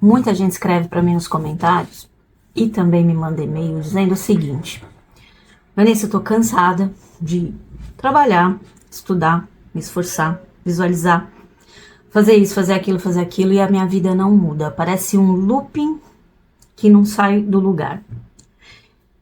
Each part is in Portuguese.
Muita gente escreve para mim nos comentários e também me manda e-mail dizendo o seguinte: Vanessa, eu tô cansada de trabalhar, estudar, me esforçar, visualizar, fazer isso, fazer aquilo e a minha vida não muda. Parece um looping que não sai do lugar.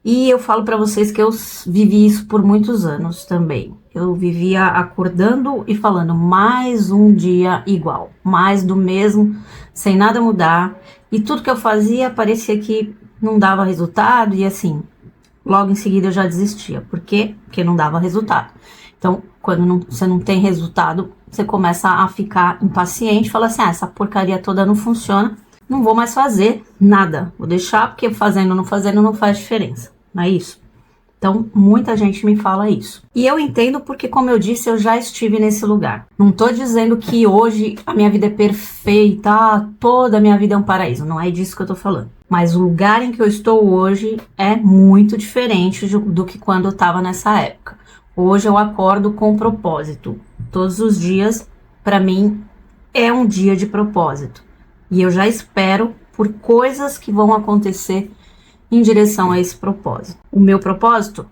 E eu falo para vocês que eu vivi isso por muitos anos também. Eu vivia acordando e falando mais um dia igual, mais do mesmo, sem nada mudar. E tudo que eu fazia parecia que não dava resultado e assim, logo em seguida eu já desistia. Por quê? Porque não dava resultado. Então, quando você não tem resultado, você começa a ficar impaciente, fala assim, essa porcaria toda não funciona, não vou mais fazer nada, vou deixar porque fazendo ou não fazendo não faz diferença, não é isso? Então, muita gente me fala isso. E eu entendo porque, como eu disse, eu já estive nesse lugar. Não tô dizendo que hoje a minha vida é perfeita, toda a minha vida é um paraíso, não é disso que eu tô falando. Mas o lugar em que eu estou hoje é muito diferente do que quando eu tava nessa época. Hoje eu acordo com propósito. Todos os dias, para mim, é um dia de propósito. E eu já espero por coisas que vão acontecer em direção a esse propósito. O meu propósito?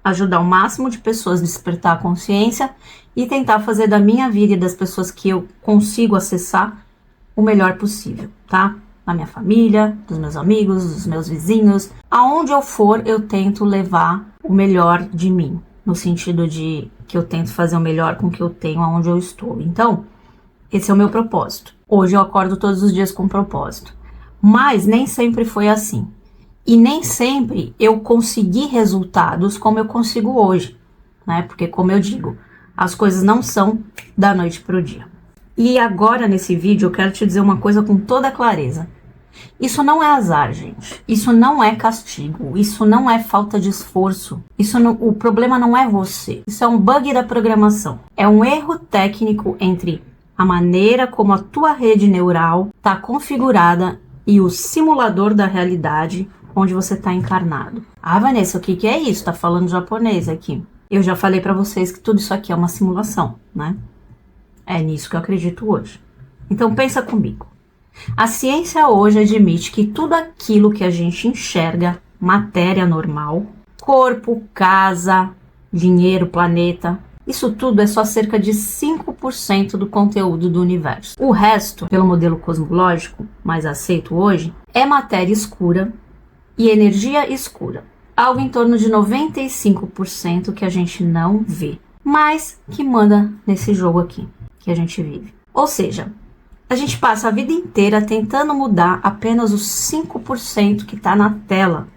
Ajudar o máximo de pessoas a despertar a consciência e tentar fazer da minha vida e das pessoas que eu consigo acessar o melhor possível, tá? Na minha família, dos meus amigos, dos meus vizinhos. Aonde eu for, eu tento levar o melhor de mim. No sentido de que eu tento fazer o melhor com o que eu tenho aonde eu estou. Então, esse é o meu propósito. Hoje eu acordo todos os dias com propósito. Mas nem sempre foi assim. E nem sempre eu consegui resultados como eu consigo hoje, né? Porque, como eu digo, as coisas não são da noite para o dia. E agora, nesse vídeo, eu quero te dizer uma coisa com toda clareza. Isso não é azar, gente. Isso não é castigo. Isso não é falta de esforço. O problema não é você. Isso é um bug da programação. É um erro técnico entre a maneira como a tua rede neural está configurada e o simulador da realidade onde você está encarnado. Ah, Vanessa, o que é isso? Tá falando japonês aqui. Eu já falei para vocês que tudo isso aqui é uma simulação, né? É nisso que eu acredito hoje. Então pensa comigo. A ciência hoje admite que tudo aquilo que a gente enxerga, matéria normal, corpo, casa, dinheiro, planeta, isso tudo é só cerca de 5% do conteúdo do universo. O resto, pelo modelo cosmológico mais aceito hoje, é matéria escura e energia escura. Algo em torno de 95% que a gente não vê, mas que manda nesse jogo aqui que a gente vive. Ou seja, a gente passa a vida inteira tentando mudar apenas os 5% que está na tela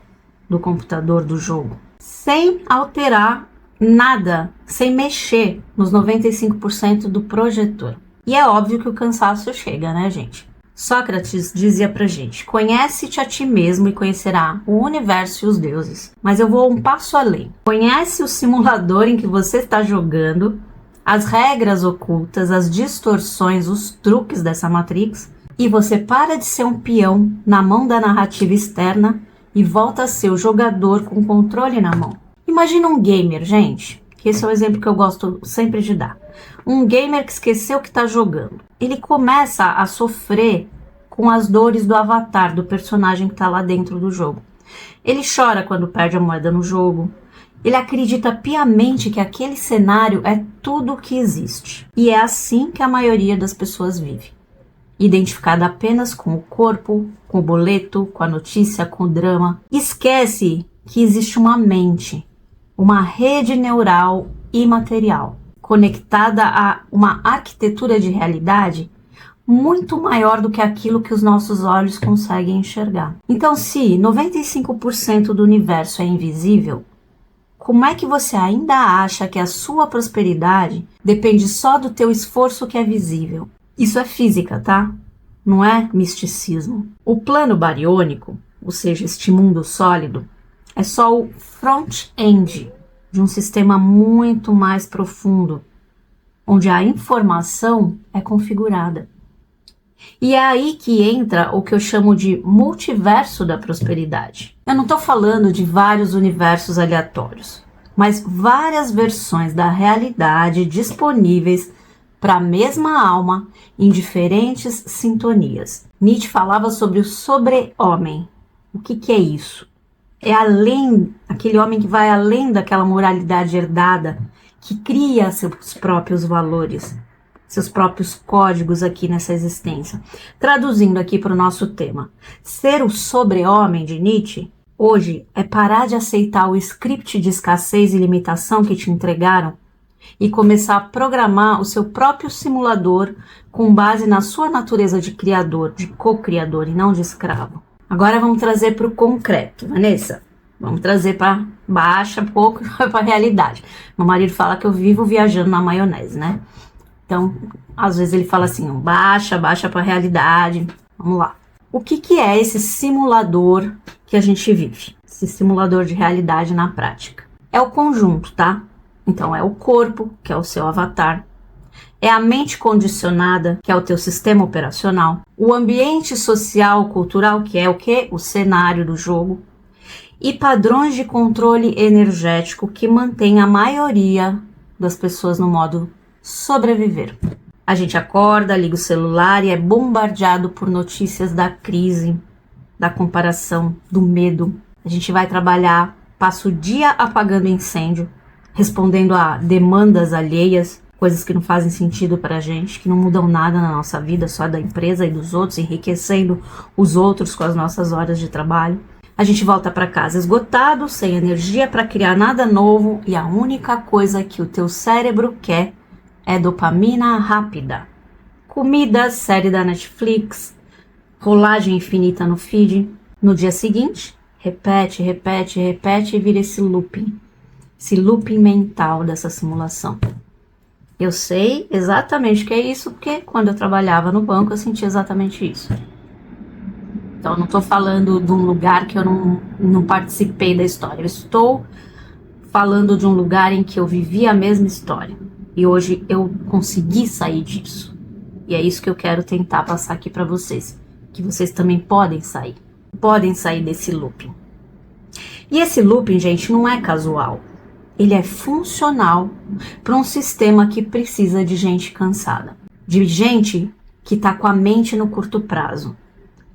do computador do jogo, sem alterar nada, sem mexer nos 95% do projetor. E é óbvio que o cansaço chega, né, gente? Sócrates dizia pra gente: conhece-te a ti mesmo e conhecerá o universo e os deuses. Mas eu vou um passo além. Conhece o simulador em que você está jogando, as regras ocultas, as distorções, os truques dessa Matrix, e você para de ser um peão na mão da narrativa externa e volta a ser o jogador com controle na mão. Imagina um gamer, gente, que esse é o exemplo que eu gosto sempre de dar. Um gamer que esqueceu que está jogando. Ele começa a sofrer com as dores do avatar, do personagem que está lá dentro do jogo. Ele chora quando perde a moeda no jogo. Ele acredita piamente que aquele cenário é tudo o que existe. E é assim que a maioria das pessoas vive. Identificada apenas com o corpo, com o boleto, com a notícia, com o drama. Esquece que existe uma mente, uma rede neural imaterial, conectada a uma arquitetura de realidade muito maior do que aquilo que os nossos olhos conseguem enxergar. Então, se 95% do universo é invisível, como é que você ainda acha que a sua prosperidade depende só do teu esforço que é visível? Isso é física, tá? Não é misticismo. O plano bariônico, ou seja, este mundo sólido, é só o front-end de um sistema muito mais profundo, onde a informação é configurada. E é aí que entra o que eu chamo de multiverso da prosperidade. Eu não estou falando de vários universos aleatórios, mas várias versões da realidade disponíveis para a mesma alma em diferentes sintonias. Nietzsche falava sobre o sobre-homem. O que é isso? É além, aquele homem que vai além daquela moralidade herdada, que cria seus próprios valores, seus próprios códigos aqui nessa existência. Traduzindo aqui para o nosso tema, ser o sobre-homem de Nietzsche, hoje, é parar de aceitar o script de escassez e limitação que te entregaram e começar a programar o seu próprio simulador com base na sua natureza de criador, de co-criador e não de escravo. Agora vamos trazer para o concreto, Vanessa. Vamos trazer para baixa um pouco para a realidade. Meu marido fala que eu vivo viajando na maionese, né? Então, às vezes ele fala assim, baixa para a realidade. Vamos lá. O que é esse simulador que a gente vive? Esse simulador de realidade na prática. É o conjunto, tá? Então, é o corpo, que é o seu avatar. É a mente condicionada, que é o teu sistema operacional. O ambiente social, cultural, que é o quê? O cenário do jogo. E padrões de controle energético que mantém a maioria das pessoas no modo sobreviver. A gente acorda, liga o celular e é bombardeado por notícias da crise, da comparação, do medo. A gente vai trabalhar, passa o dia apagando incêndio, respondendo a demandas alheias, coisas que não fazem sentido pra gente, que não mudam nada na nossa vida, só da empresa e dos outros, enriquecendo os outros com as nossas horas de trabalho. A gente volta para casa esgotado, sem energia para criar nada novo e a única coisa que o teu cérebro quer é dopamina rápida. Comida, série da Netflix, rolagem infinita no feed. No dia seguinte, repete e vira esse looping mental dessa simulação. Eu sei exatamente o que é isso, porque quando eu trabalhava no banco eu sentia exatamente isso. Então, eu não estou falando de um lugar que eu não participei da história. Eu estou falando de um lugar em que eu vivi a mesma história. E hoje eu consegui sair disso. E é isso que eu quero tentar passar aqui para vocês. Que vocês também podem sair. Podem sair desse looping. E esse looping, gente, não é casual. Ele é funcional para um sistema que precisa de gente cansada. De gente que está com a mente no curto prazo.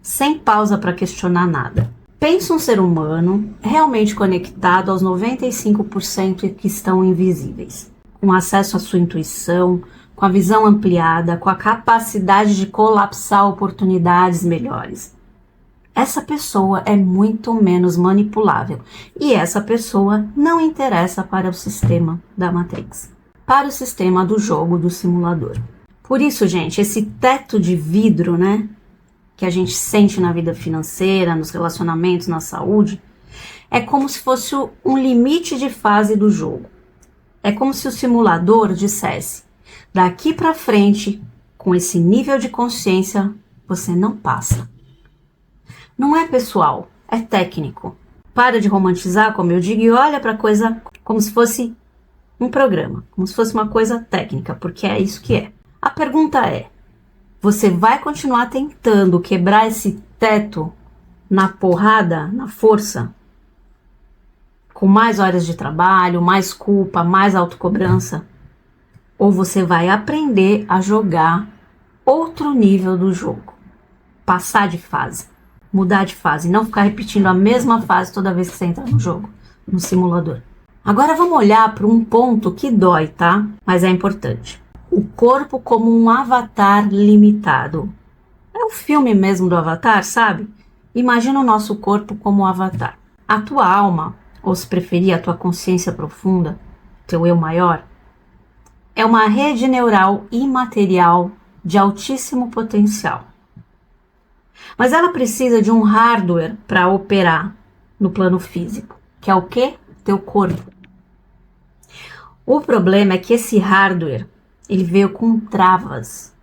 Sem pausa para questionar nada. Pensa um ser humano realmente conectado aos 95% que estão invisíveis, com acesso à sua intuição, com a visão ampliada, com a capacidade de colapsar oportunidades melhores. Essa pessoa é muito menos manipulável e essa pessoa não interessa para o sistema da Matrix, para o sistema do jogo do simulador. Por isso, gente, esse teto de vidro, né? Que a gente sente na vida financeira, nos relacionamentos, na saúde, é como se fosse um limite de fase do jogo. É como se o simulador dissesse, daqui para frente, com esse nível de consciência, você não passa. Não é pessoal, é técnico. Para de romantizar, como eu digo, e olha para a coisa como se fosse um programa, como se fosse uma coisa técnica, porque é isso que é. A pergunta é, você vai continuar tentando quebrar esse teto na porrada, na força? Com mais horas de trabalho, mais culpa, mais autocobrança? Ou você vai aprender a jogar outro nível do jogo? Passar de fase, mudar de fase, não ficar repetindo a mesma fase toda vez que você entra no jogo, no simulador. Agora vamos olhar para um ponto que dói, tá? Mas é importante. O corpo como um avatar limitado. É o filme mesmo do Avatar, sabe? Imagina o nosso corpo como um avatar. A tua alma, ou se preferir, a tua consciência profunda, teu eu maior, é uma rede neural imaterial de altíssimo potencial. Mas ela precisa de um hardware para operar no plano físico, que é o quê? Teu corpo. O problema é que esse hardware ele veio com travas.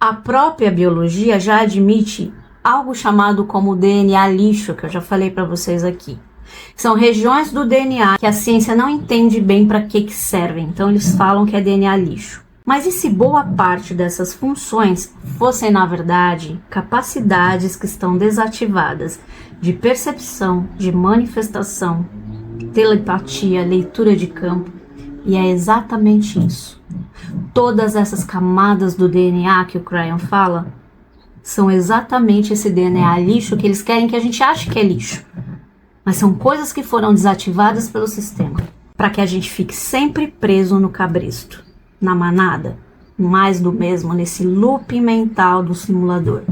A própria biologia já admite algo chamado como DNA lixo, que eu já falei para vocês aqui. São regiões do DNA que a ciência não entende bem para que servem, então eles falam que é DNA lixo. Mas e se boa parte dessas funções fossem, na verdade, capacidades que estão desativadas de percepção, de manifestação, telepatia, leitura de campo? E é exatamente isso. Todas essas camadas do DNA que o Cryon fala são exatamente esse DNA lixo que eles querem que a gente ache que é lixo. Mas são coisas que foram desativadas pelo sistema para que a gente fique sempre preso no cabresto, na manada, mais do mesmo, nesse loop mental do simulador.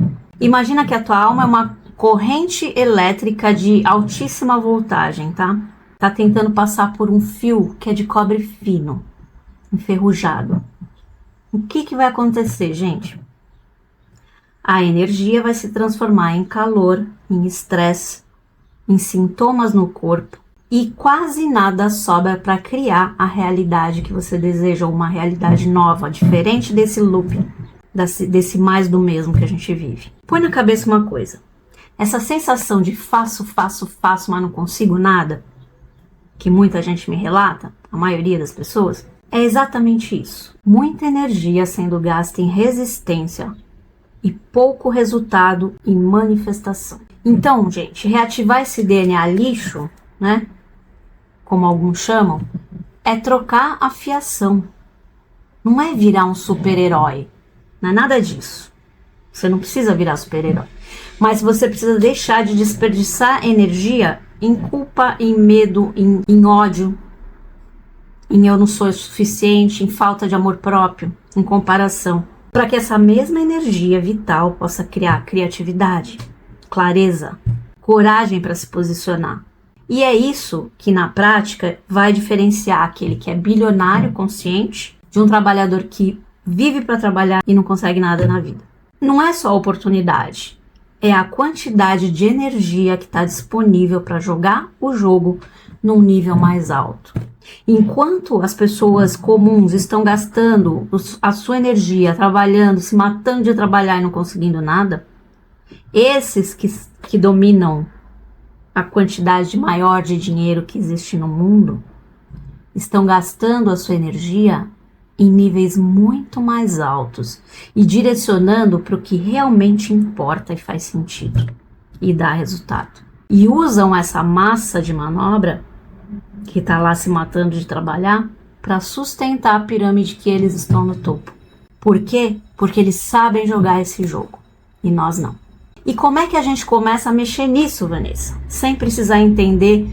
Imagina que a tua alma é uma corrente elétrica de altíssima voltagem, tá? Tá tentando passar por um fio que é de cobre fino, enferrujado. O que vai acontecer, gente? A energia vai se transformar em calor, em estresse, em sintomas no corpo e quase nada sobra para criar a realidade que você deseja, uma realidade nova, diferente desse loop, desse mais do mesmo que a gente vive. Põe na cabeça uma coisa, essa sensação de faço, mas não consigo nada, que muita gente me relata, a maioria das pessoas, é exatamente isso. Muita energia sendo gasta em resistência e pouco resultado em manifestação. Então, gente, reativar esse DNA lixo, né, como alguns chamam, é trocar a fiação. Não é virar um super-herói, não é nada disso. Você não precisa virar super-herói. Mas você precisa deixar de desperdiçar energia em culpa, em medo, em ódio, em eu não sou o suficiente, em falta de amor próprio, em comparação. Para que essa mesma energia vital possa criar criatividade, clareza, coragem para se posicionar. E é isso que na prática vai diferenciar aquele que é bilionário consciente de um trabalhador que vive para trabalhar e não consegue nada na vida. Não é só a oportunidade, é a quantidade de energia que está disponível para jogar o jogo num nível mais alto. Enquanto as pessoas comuns estão gastando a sua energia trabalhando, se matando de trabalhar e não conseguindo nada, esses que dominam a quantidade maior de dinheiro que existe no mundo estão gastando a sua energia em níveis muito mais altos e direcionando para o que realmente importa e faz sentido e dá resultado. E usam essa massa de manobra que está lá se matando de trabalhar para sustentar a pirâmide que eles estão no topo. Por quê? Porque eles sabem jogar esse jogo e nós não. E como é que a gente começa a mexer nisso, Vanessa? Sem precisar entender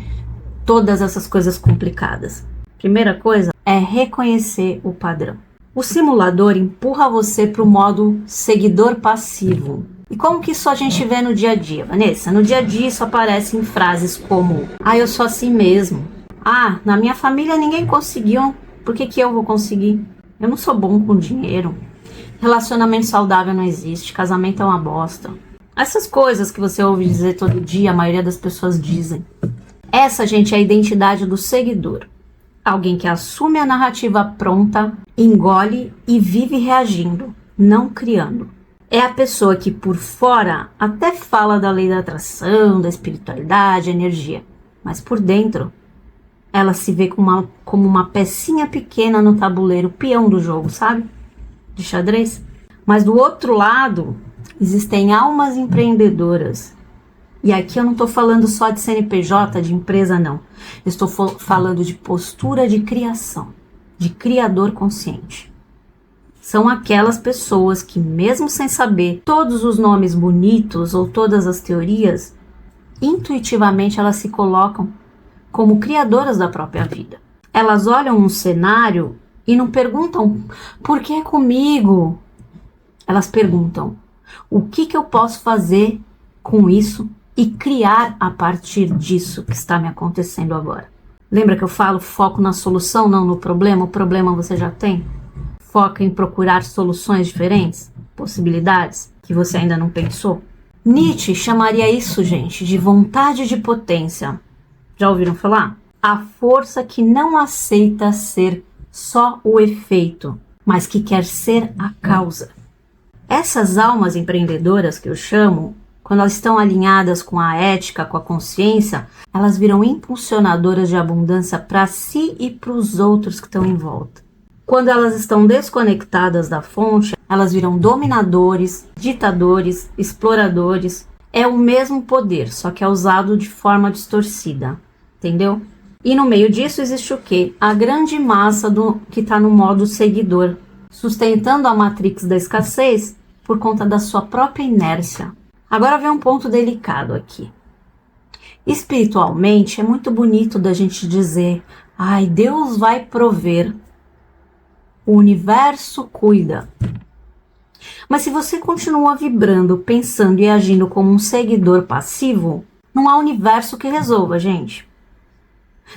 todas essas coisas complicadas. Primeira coisa é reconhecer o padrão. O simulador empurra você para o modo seguidor passivo. E como que isso a gente vê no dia a dia, Vanessa? No dia a dia isso aparece em frases como: ah, eu sou assim mesmo. Ah, na minha família ninguém conseguiu, por que eu vou conseguir? Eu não sou bom com dinheiro. Relacionamento saudável não existe, casamento é uma bosta. Essas coisas que você ouve dizer todo dia, a maioria das pessoas dizem. Essa, gente, é a identidade do seguidor. Alguém que assume a narrativa pronta, engole e vive reagindo, não criando. É a pessoa que por fora até fala da lei da atração, da espiritualidade, energia, mas por dentro ela se vê como uma pecinha pequena no tabuleiro, peão do jogo, sabe? De xadrez. Mas do outro lado existem almas empreendedoras. E aqui eu não estou falando só de CNPJ, de empresa, não. Eu estou falando de postura de criação, de criador consciente. São aquelas pessoas que, mesmo sem saber todos os nomes bonitos ou todas as teorias, intuitivamente elas se colocam como criadoras da própria vida. Elas olham um cenário e não perguntam por que comigo? Elas perguntam o que eu posso fazer com isso e criar a partir disso que está me acontecendo agora. Lembra que eu falo foco na solução, não no problema? O problema você já tem. Foca em procurar soluções diferentes, possibilidades que você ainda não pensou. Nietzsche chamaria isso, gente, de vontade de potência. Já ouviram falar? A força que não aceita ser só o efeito, mas que quer ser a causa. Essas almas empreendedoras que eu chamo, quando elas estão alinhadas com a ética, com a consciência, elas viram impulsionadoras de abundância para si e para os outros que estão em volta. Quando elas estão desconectadas da fonte, elas viram dominadores, ditadores, exploradores. É o mesmo poder, só que é usado de forma distorcida. Entendeu? E no meio disso existe o quê? A grande massa que está no modo seguidor, sustentando a matrix da escassez por conta da sua própria inércia. Agora vem um ponto delicado aqui. Espiritualmente é muito bonito da gente dizer: ai, Deus vai prover, o universo cuida. Mas se você continua vibrando, pensando e agindo como um seguidor passivo, não há universo que resolva, gente.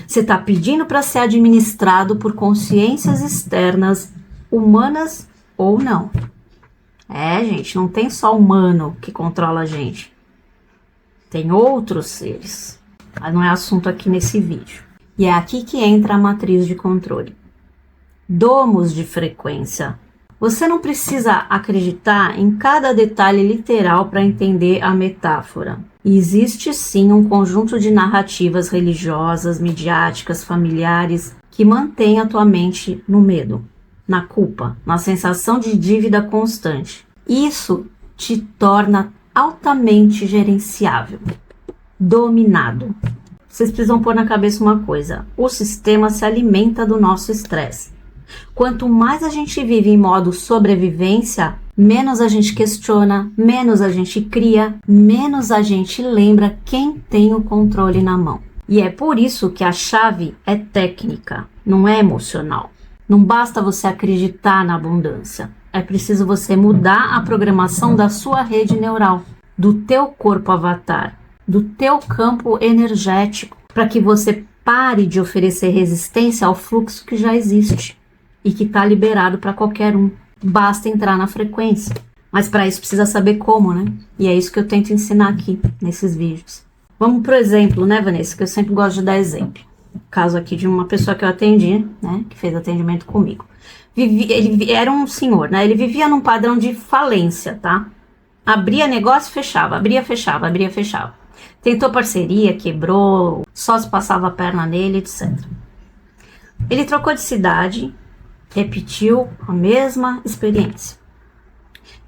Você está pedindo para ser administrado por consciências externas, humanas ou não. Gente, não tem só humano que controla a gente. Tem outros seres. Mas não é assunto aqui nesse vídeo. E é aqui que entra a matriz de controle. Domos de frequência. Você não precisa acreditar em cada detalhe literal para entender a metáfora. E existe sim um conjunto de narrativas religiosas, midiáticas, familiares que mantém a tua mente no medo, na culpa, na sensação de dívida constante. Isso te torna altamente gerenciável, dominado. Vocês precisam pôr na cabeça uma coisa: o sistema se alimenta do nosso estresse. Quanto mais a gente vive em modo sobrevivência, menos a gente questiona, menos a gente cria, menos a gente lembra quem tem o controle na mão. E é por isso que a chave é técnica, não é emocional. Não basta você acreditar na abundância, é preciso você mudar a programação da sua rede neural, do teu corpo avatar, do teu campo energético, para que você pare de oferecer resistência ao fluxo que já existe e que está liberado para qualquer um. Basta entrar na frequência. Mas para isso precisa saber como, né? E é isso que eu tento ensinar aqui nesses vídeos. Vamos pro exemplo, né, Vanessa? Que eu sempre gosto de dar exemplo. Caso aqui de uma pessoa que eu atendi, né? Que fez atendimento comigo. Ele era um senhor, né? Ele vivia num padrão de falência, tá? Abria negócio, fechava. Abria, fechava. Abria, fechava. Tentou parceria, quebrou. Sócio passava a perna nele, etc. Ele trocou de cidade, repetiu a mesma experiência.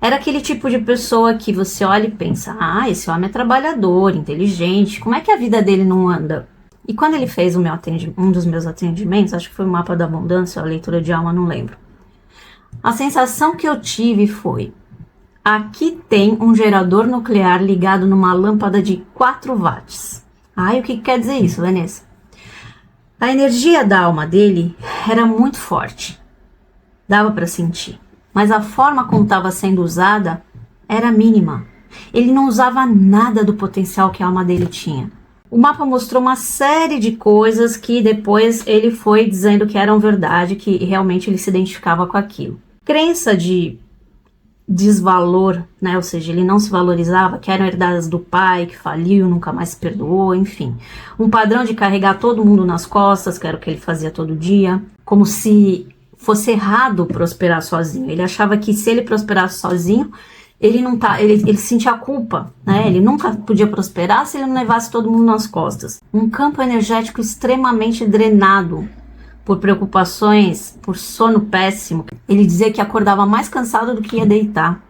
Era aquele tipo de pessoa que você olha e pensa: ah, esse homem é trabalhador, inteligente, como é que a vida dele não anda? E quando ele fez um dos meus atendimentos, acho que foi o Mapa da Abundância, a leitura de alma, não lembro. A sensação que eu tive foi: aqui tem um gerador nuclear ligado numa lâmpada de 4 watts. Ai, o que quer dizer isso, Vanessa? A energia da alma dele era muito forte. Dava para sentir, mas a forma como estava sendo usada era mínima. Ele não usava nada do potencial que a alma dele tinha. O mapa mostrou uma série de coisas que depois ele foi dizendo que eram verdade, que realmente ele se identificava com aquilo. Crença de desvalor, né? Ou seja, ele não se valorizava, que eram herdadas do pai, que faliu, nunca mais se perdoou, enfim. Um padrão de carregar todo mundo nas costas, que era o que ele fazia todo dia, como se fosse errado prosperar sozinho. Ele achava que se ele prosperasse sozinho, ele sentia culpa, né? Ele nunca podia prosperar se ele não levasse todo mundo nas costas. Um campo energético extremamente drenado por preocupações, por sono péssimo. Ele dizia que acordava mais cansado do que ia deitar.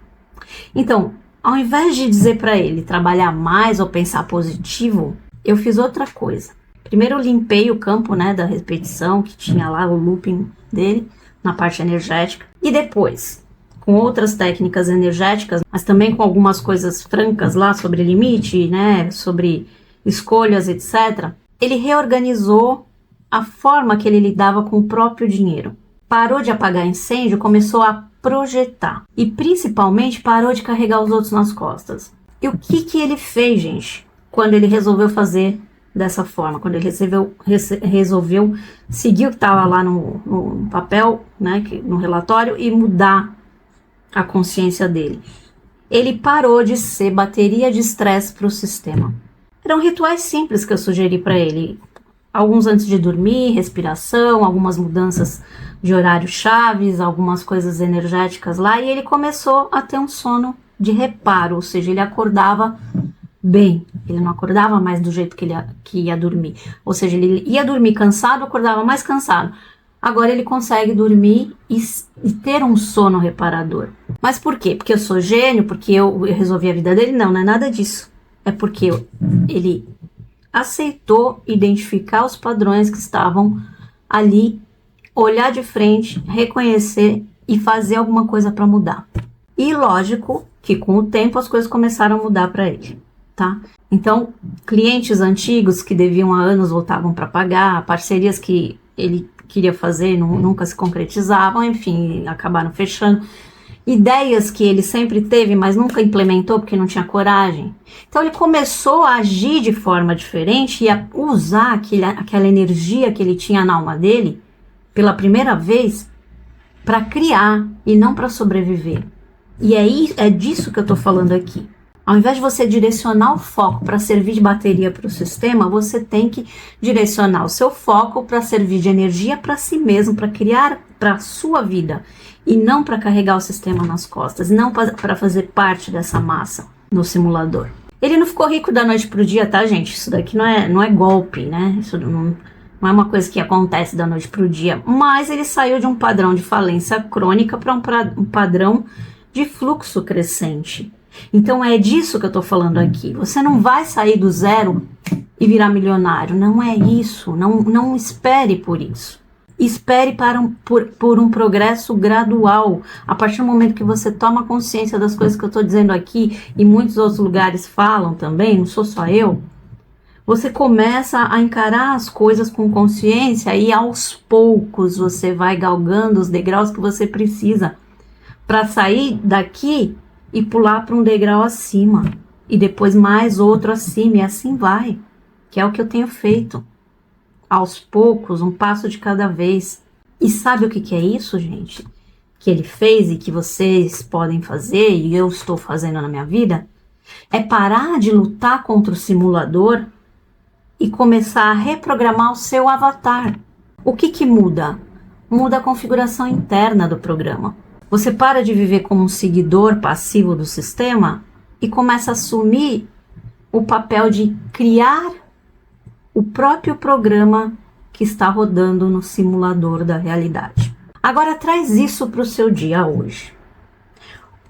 Então, ao invés de dizer para ele trabalhar mais ou pensar positivo, eu fiz outra coisa. Primeiro eu limpei o campo, né, da repetição, que tinha lá o looping dele, na parte energética. E depois, com outras técnicas energéticas, mas também com algumas coisas francas lá sobre limite, né, sobre escolhas, etc., ele reorganizou a forma que ele lidava com o próprio dinheiro. Parou de apagar incêndio, começou a projetar. E principalmente parou de carregar os outros nas costas. E o que ele fez, gente, quando ele resolveu fazer dessa forma? Quando ele resolveu seguir o que estava lá no papel, né, no relatório, e mudar a consciência dele. Ele parou de ser bateria de estresse para o sistema. Eram rituais simples que eu sugeri para ele. Alguns antes de dormir, respiração, algumas mudanças de horário chaves, algumas coisas energéticas lá, e ele começou a ter um sono de reparo, ou seja, ele acordava bem, ele não acordava mais do jeito que ia dormir, ou seja, ele ia dormir cansado, acordava mais cansado. Agora ele consegue dormir e ter um sono reparador. Mas por quê? Porque eu sou gênio? Porque eu resolvi a vida dele? Não, não é nada disso. É porque ele aceitou identificar os padrões que estavam ali, olhar de frente, reconhecer e fazer alguma coisa para mudar. E lógico que com o tempo as coisas começaram a mudar para ele, tá? Então, clientes antigos que deviam há anos voltavam para pagar, parcerias que ele queria fazer nunca se concretizavam, enfim, acabaram fechando. Ideias que ele sempre teve, mas nunca implementou porque não tinha coragem. Então ele começou a agir de forma diferente e a usar aquela energia que ele tinha na alma dele, pela primeira vez, para criar e não para sobreviver. E é disso que eu estou falando aqui. Ao invés de você direcionar o foco para servir de bateria para o sistema, você tem que direcionar o seu foco para servir de energia para si mesmo, para criar para a sua vida. E não para carregar o sistema nas costas, não para fazer parte dessa massa no simulador. Ele não ficou rico da noite pro dia, tá, gente? Isso daqui não é golpe, né? Isso não é uma coisa que acontece da noite pro dia. Mas ele saiu de um padrão de falência crônica para um padrão de fluxo crescente. Então é disso que eu tô falando aqui. Você não vai sair do zero e virar milionário. Não é isso. Não espere por isso. Espere por um progresso gradual. A partir do momento que você toma consciência das coisas que eu estou dizendo aqui, e muitos outros lugares falam também, não sou só eu, você começa a encarar as coisas com consciência e aos poucos você vai galgando os degraus que você precisa para sair daqui e pular para um degrau acima, e depois mais outro acima, e assim vai, que é o que eu tenho feito. Aos poucos, um passo de cada vez. E sabe o que é isso, gente? Que ele fez e que vocês podem fazer, e eu estou fazendo na minha vida, é parar de lutar contra o simulador e começar a reprogramar o seu avatar. O que muda? Muda a configuração interna do programa. Você para de viver como um seguidor passivo do sistema e começa a assumir o papel de criar o próprio programa que está rodando no simulador da realidade. Agora traz isso para o seu dia hoje.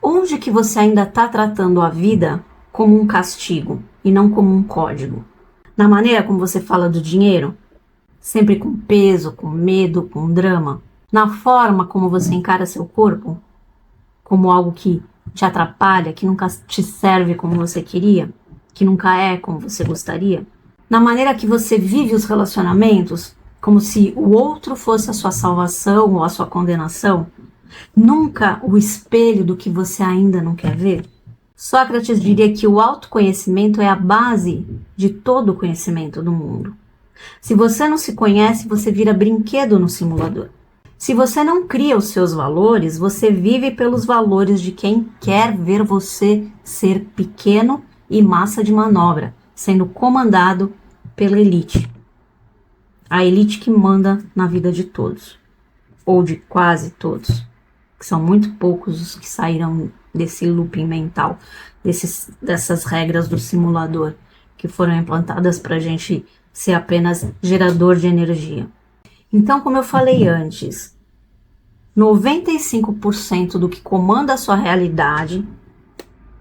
Onde que você ainda está tratando a vida como um castigo e não como um código? Na maneira como você fala do dinheiro? Sempre com peso, com medo, com drama? Na forma como você encara seu corpo? Como algo que te atrapalha, que nunca te serve como você queria? Que nunca é como você gostaria? Na maneira que você vive os relacionamentos, como se o outro fosse a sua salvação ou a sua condenação, nunca o espelho do que você ainda não quer ver? Sócrates diria que o autoconhecimento é a base de todo o conhecimento do mundo. Se você não se conhece, você vira brinquedo no simulador. Se você não cria os seus valores, você vive pelos valores de quem quer ver você ser pequeno e massa de manobra, sendo comandado pela elite. A elite que manda na vida de todos, ou de quase todos, que são muito poucos os que saíram desse looping mental, dessas regras do simulador, que foram implantadas para a gente ser apenas gerador de energia. Então, como eu falei antes, 95% do que comanda a sua realidade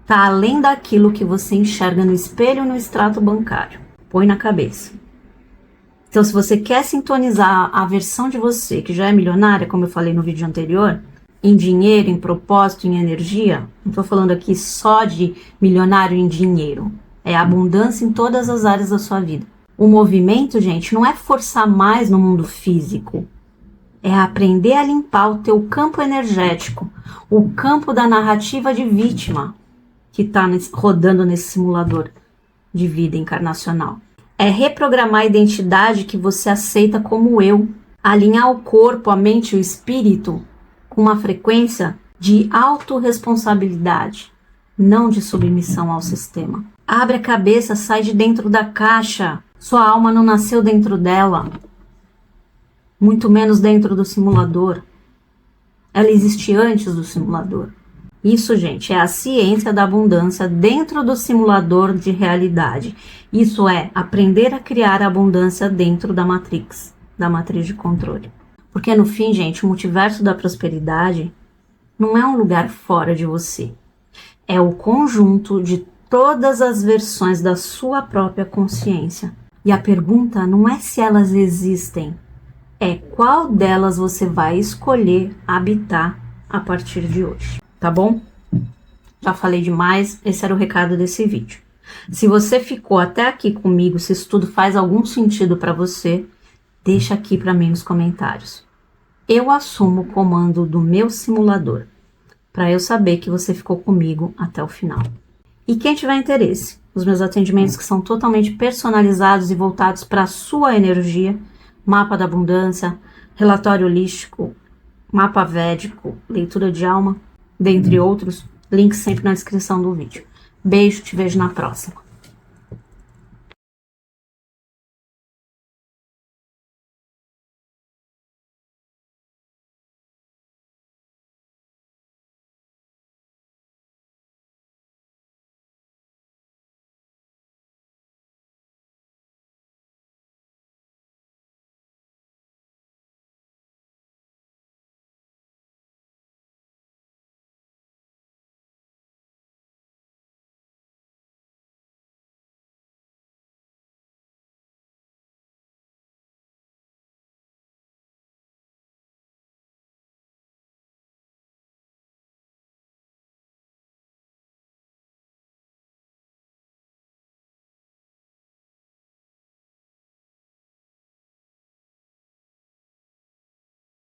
está além daquilo que você enxerga no espelho e no extrato bancário. Põe na cabeça. Então, se você quer sintonizar a versão de você, que já é milionária, como eu falei no vídeo anterior, em dinheiro, em propósito, em energia, não estou falando aqui só de milionário em dinheiro, é abundância em todas as áreas da sua vida. O movimento, gente, não é forçar mais no mundo físico, é aprender a limpar o teu campo energético, o campo da narrativa de vítima que está rodando nesse simulador de vida encarnacional. É reprogramar a identidade que você aceita como eu, alinhar o corpo, a mente e o espírito com uma frequência de autorresponsabilidade, não de submissão ao sistema. Abre a cabeça, sai de dentro da caixa. Sua alma não nasceu dentro dela, muito menos dentro do simulador. Ela existe antes do simulador. Isso, gente, é a ciência da abundância dentro do simulador de realidade. Isso é aprender a criar a abundância dentro da matriz de controle. Porque no fim, gente, o multiverso da prosperidade não é um lugar fora de você. É o conjunto de todas as versões da sua própria consciência. E a pergunta não é se elas existem, é qual delas você vai escolher habitar a partir de hoje, tá bom? Já falei demais, esse era o recado desse vídeo. Se você ficou até aqui comigo, se isso tudo faz algum sentido para você, deixa aqui para mim nos comentários. Eu assumo o comando do meu simulador, para eu saber que você ficou comigo até o final. E quem tiver interesse, os meus atendimentos que são totalmente personalizados e voltados para a sua energia, mapa da abundância, relatório holístico, mapa védico, leitura de alma, dentre outros, links sempre na descrição do vídeo. Beijo, te vejo na próxima.